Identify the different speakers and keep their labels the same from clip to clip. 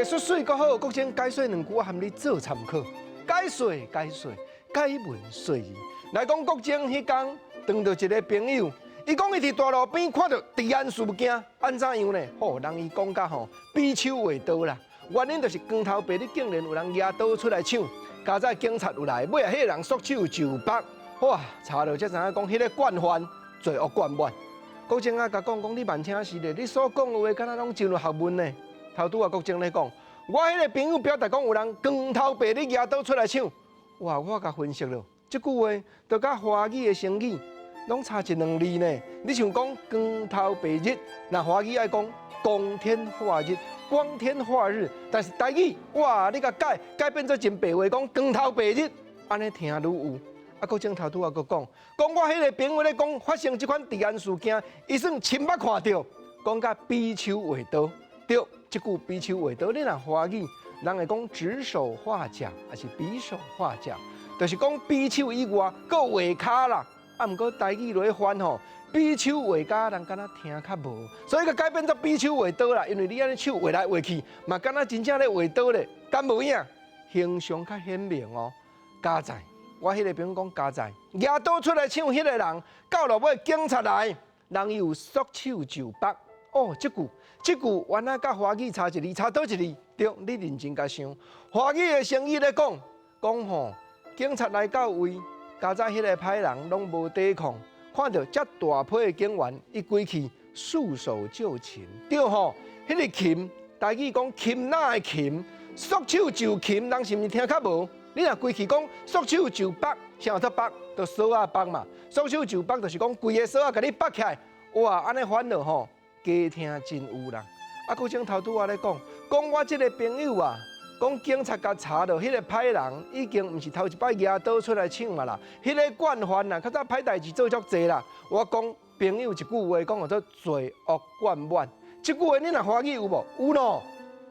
Speaker 1: 术水阁好，国精解说2句含你做参考。解说，解文说义。来讲国精迄天碰到一个朋友，伊讲伊伫大路边看到治安事件，安怎样呢？吼，人伊讲甲吼比手画刀啦。原因就是光头白日竟然有人举刀出来抢，加在警察有来，尾啊迄个人束手就绑。哇，查到才知影讲迄个惯犯罪恶贯满。国精啊，甲讲你慢听是咧，你所讲的话敢若拢进入学问呢。头拄啊，国精咧讲，我迄个朋友表达讲有人光头白日举刀出来抢。哇，我甲分析了，即句话就甲华语的成语拢差1、2字呢。你像讲光头白日，那华语爱讲光天化日。光天化日，但是台语哇，你甲改变做真白话，讲光头白日，安尼听愈有。啊，国精头拄啊，佫讲我迄个朋友咧讲发生这款治安事件，伊算亲目看到，讲甲比手画刀。对，即句比手画刀，你若华语，人会讲指手画脚，还是比手画脚，就是讲比手以外，佫画骹啦。啊，毋过台语落去翻吼。比手画脚，人敢若听较无，所以个改变做比手画刀啦。因为你安尼手画来画去，嘛敢若真正咧画刀咧，敢无影？形象较鲜明哦。加在，我迄个朋友讲加在，举刀出来抢迄个人，到落尾警察来，人伊有束手就绑。哦，即句原来甲华语差1字，差倒1字？对，你认真甲想，华语的成语咧讲吼，警察来到位，加在迄个歹人拢无抵抗。看到遮大批的警员，伊归去束手就擒，对吼？迄个擒，台语讲擒哪会擒？束手就擒，人是毋是听较无？你若归去讲束手就绑，啥有得绑？就锁啊绑嘛。束手就绑就是讲规个锁啊，甲你绑起来。哇，安尼反落吼，加听真有人。啊，国精头拄仔咧讲我即个朋友啊。讲警察甲查到迄个歹人已经毋是头一摆举刀出来抢嘛啦，迄个惯犯啦，较早歹代志做足济啦。我讲朋友一句话讲叫做罪恶贯满，即句话你若华语有无？有咯，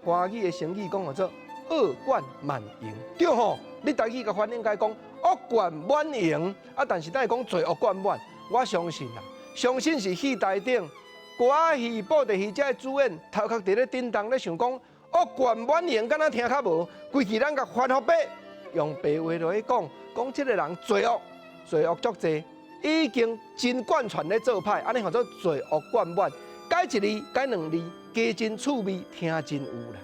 Speaker 1: 华语的成语讲叫做恶贯满盈，对吼？你台语甲翻应该讲恶贯满盈，啊，但是咱会讲罪恶贯满，我相信啦，相信是戏台顶歌仔戏、布袋戏遮的主演头壳伫咧叮当咧想讲。恶贯满盈，敢若听较无，规气咱甲翻复白，用白话落去讲即个人罪恶足济，已经真贯穿咧做歹，安尼叫做罪恶贯满。改1字，改2字，加真趣味，听真有啦。